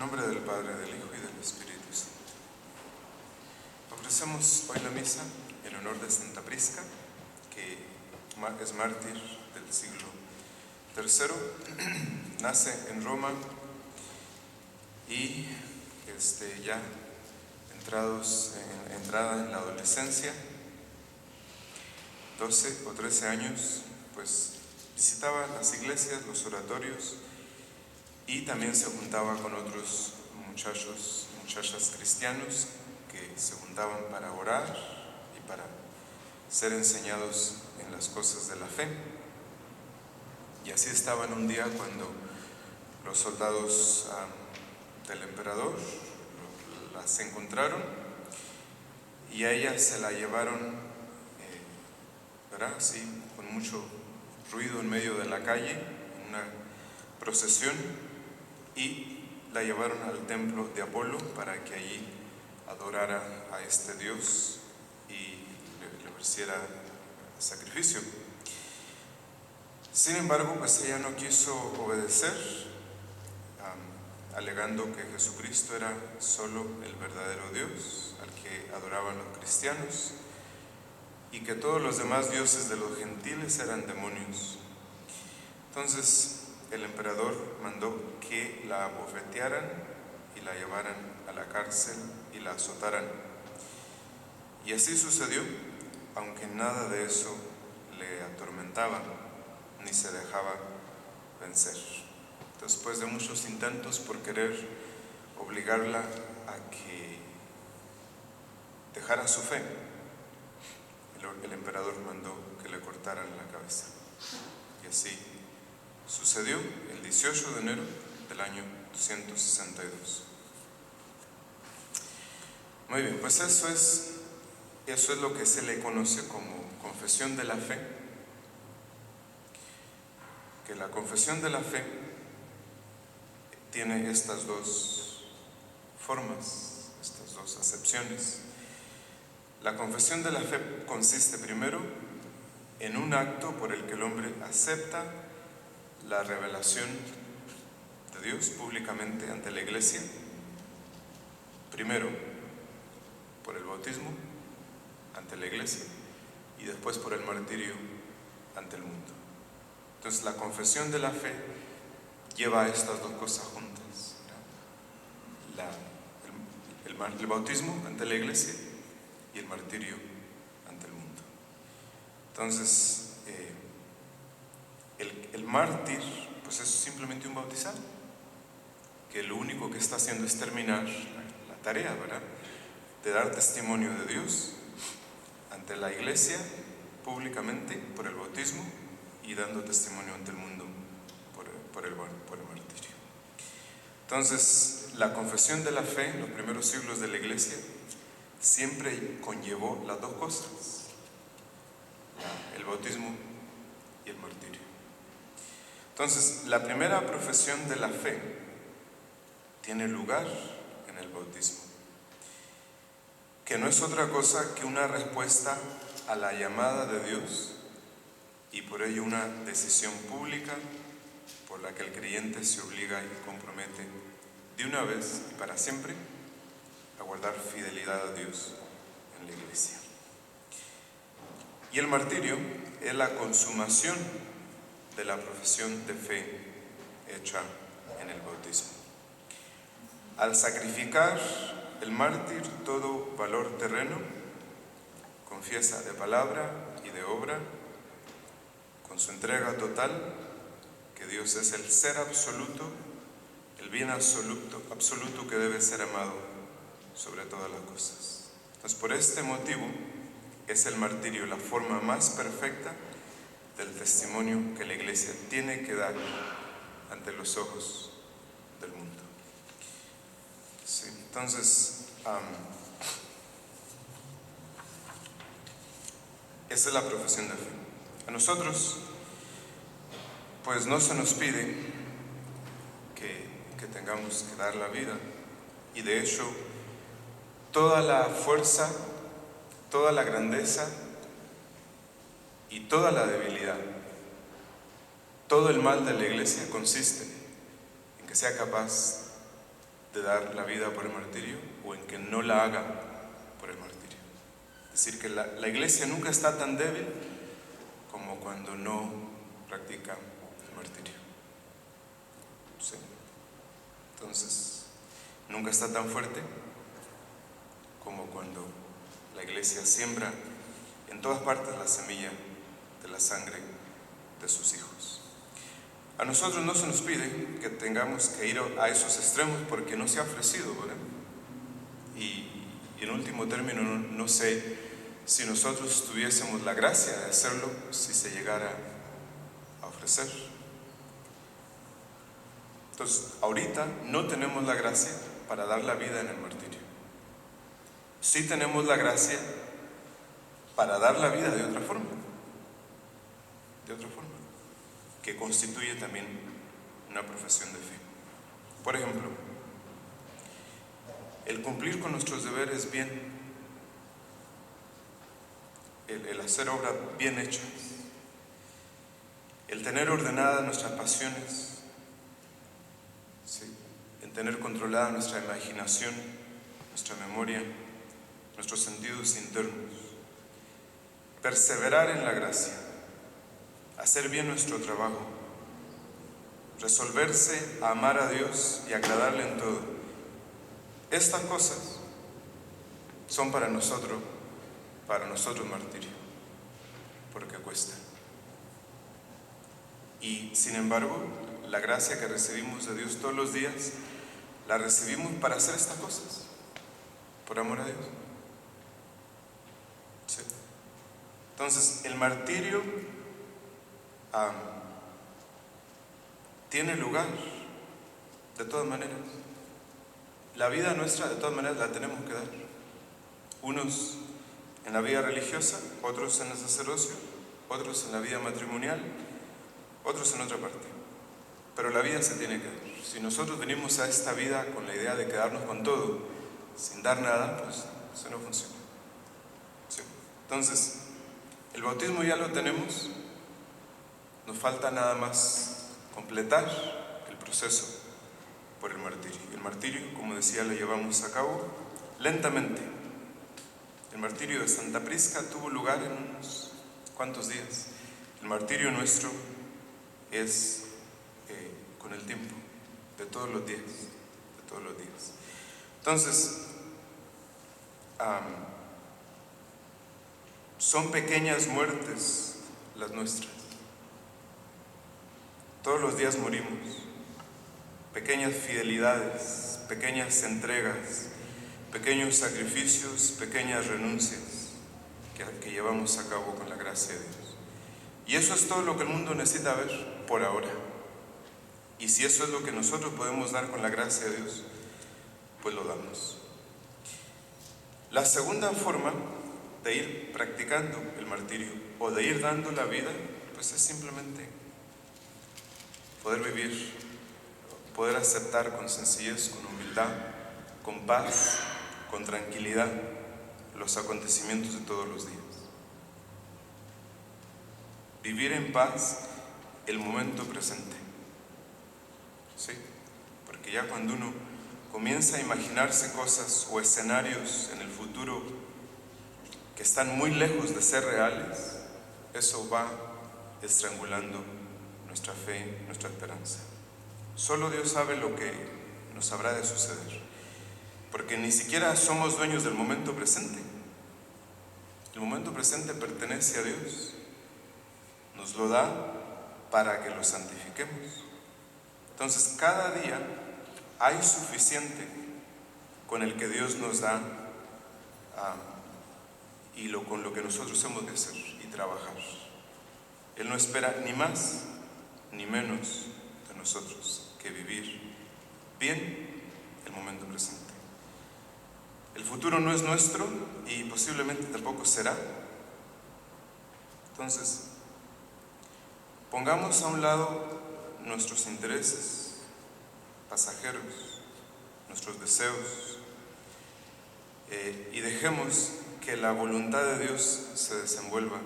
nombre del Padre, del Hijo y del Espíritu Santo. Ofrecemos hoy la misa en honor de Santa Prisca, que es mártir del siglo III. Nace en Roma y ya entrada en la adolescencia, 12 o 13 años, pues visitaba las iglesias, los oratorios, y también se juntaba con otros muchachas cristianos que se juntaban para orar y para ser enseñados en las cosas de la fe. Y así estaban un día cuando los soldados del emperador las encontraron y a ella se la llevaron, así con mucho ruido en medio de la calle, en una procesión, y la llevaron al templo de Apolo para que allí adorara a este dios y le ofreciera sacrificio. Sin embargo, pues ella no quiso obedecer, alegando que Jesucristo era solo el verdadero Dios al que adoraban los cristianos y que todos los demás dioses de los gentiles eran demonios. Entonces el emperador mandó que la abofetearan y la llevaran a la cárcel y la azotaran. Y así sucedió, aunque nada de eso le atormentaba ni se dejaba vencer. Después de muchos intentos por querer obligarla a que dejara su fe, el emperador mandó que le cortaran la cabeza. Y así sucedió el 18 de enero del año 262. Muy bien, pues eso es lo que se le conoce como confesión de la fe. Que la confesión de la fe tiene estas dos formas, estas dos acepciones. La confesión de la fe consiste primero en un acto por el que el hombre acepta la revelación de Dios públicamente ante la Iglesia, primero por el bautismo ante la Iglesia y después por el martirio ante el mundo. Entonces la confesión de la fe lleva a estas dos cosas juntas, el bautismo ante la Iglesia y el martirio ante el mundo. Entonces el mártir pues es simplemente un bautizado, que lo único que está haciendo es terminar la tarea, ¿verdad?, de dar testimonio de Dios ante la Iglesia públicamente por el bautismo y dando testimonio ante el mundo por el martirio. Entonces, la confesión de la fe en los primeros siglos de la Iglesia siempre conllevó las dos cosas, el bautismo y el martirio. Entonces, la primera profesión de la fe tiene lugar en el bautismo, que no es otra cosa que una respuesta a la llamada de Dios y por ello una decisión pública por la que el creyente se obliga y compromete de una vez y para siempre a guardar fidelidad a Dios en la Iglesia. Y el martirio es la consumación de la profesión de fe hecha en el bautismo. Al sacrificar el mártir todo valor terreno, confiesa de palabra y de obra, con su entrega total, que Dios es el ser absoluto, el bien absoluto que debe ser amado sobre todas las cosas. Entonces, por este motivo, es el martirio la forma más perfecta del testimonio que la Iglesia tiene que dar ante los ojos del mundo. Sí, entonces, esa es la profesión de fe. A nosotros, pues no se nos pide que tengamos que dar la vida, y de hecho, toda la fuerza, toda la grandeza y toda la debilidad, todo el mal de la Iglesia consiste en que sea capaz de dar la vida por el martirio o en que no la haga por el martirio. Es decir, que la iglesia nunca está tan débil como cuando no practica el martirio. ¿Sí? Entonces, nunca está tan fuerte como cuando la iglesia siembra en todas partes la semilla de la sangre de sus hijos. A nosotros no se nos pide que tengamos que ir a esos extremos porque no se ha ofrecido, ¿verdad? Y en último término, no sé si nosotros tuviésemos la gracia de hacerlo si se llegara a ofrecer. Entonces, ahorita no tenemos la gracia para dar la vida en el martirio. Sí tenemos la gracia para dar la vida de otra forma, que constituye también una profesión de fe. Por ejemplo, el cumplir con nuestros deberes bien, el hacer obra bien hecha, el tener ordenadas nuestras pasiones, ¿sí? El tener controlada nuestra imaginación, nuestra memoria, nuestros sentidos internos, perseverar en la gracia, hacer bien nuestro trabajo, resolverse a amar a Dios y agradarle en todo. Estas cosas son para nosotros martirio, porque cuesta. Y sin embargo, la gracia que recibimos de Dios todos los días, la recibimos para hacer estas cosas, por amor a Dios. ¿Sí? Entonces, el martirio tiene lugar de todas maneras. La vida nuestra de todas maneras la tenemos que dar. Unos en la vida religiosa, otros en el sacerdocio, otros en la vida matrimonial, otros en otra parte. Pero la vida se tiene que dar. Si nosotros venimos a esta vida con la idea de quedarnos con todo, sin dar nada, pues eso no funciona. ¿Sí? Entonces, el bautismo ya lo tenemos, nos falta nada más completar el proceso por el martirio. El martirio, como decía, lo llevamos a cabo lentamente. El martirio de Santa Prisca tuvo lugar en unos cuantos días. El martirio nuestro es con el tiempo, de todos los días, Entonces, son pequeñas muertes las nuestras. Todos los días morimos. Pequeñas fidelidades, pequeñas entregas, pequeños sacrificios, pequeñas renuncias que llevamos a cabo con la gracia de Dios. Y eso es todo lo que el mundo necesita ver por ahora. Y si eso es lo que nosotros podemos dar con la gracia de Dios, pues lo damos. La segunda forma de ir practicando el martirio o de ir dando la vida, pues es simplemente poder vivir, poder aceptar con sencillez, con humildad, con paz, con tranquilidad los acontecimientos de todos los días. Vivir en paz el momento presente. ¿Sí? Porque ya cuando uno comienza a imaginarse cosas o escenarios en el futuro que están muy lejos de ser reales, eso va estrangulando nuestra fe, nuestra esperanza. Solo Dios sabe lo que nos habrá de suceder, porque ni siquiera somos dueños del momento presente. El momento presente pertenece a Dios, nos lo da para que lo santifiquemos. Entonces, cada día hay suficiente con el que Dios nos da y con lo que nosotros hemos de hacer y trabajar. Él no espera ni más ni menos de nosotros que vivir bien el momento presente. El futuro no es nuestro y posiblemente tampoco será. Entonces, pongamos a un lado nuestros intereses pasajeros, nuestros deseos, y dejemos que la voluntad de Dios se desenvuelva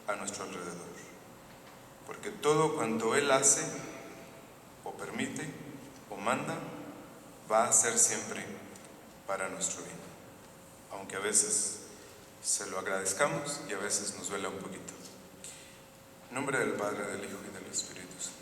a nuestro alrededor. Porque todo cuanto Él hace, o permite, o manda, va a ser siempre para nuestro bien, aunque a veces se lo agradezcamos y a veces nos duela un poquito. En nombre del Padre, del Hijo y del Espíritu Santo.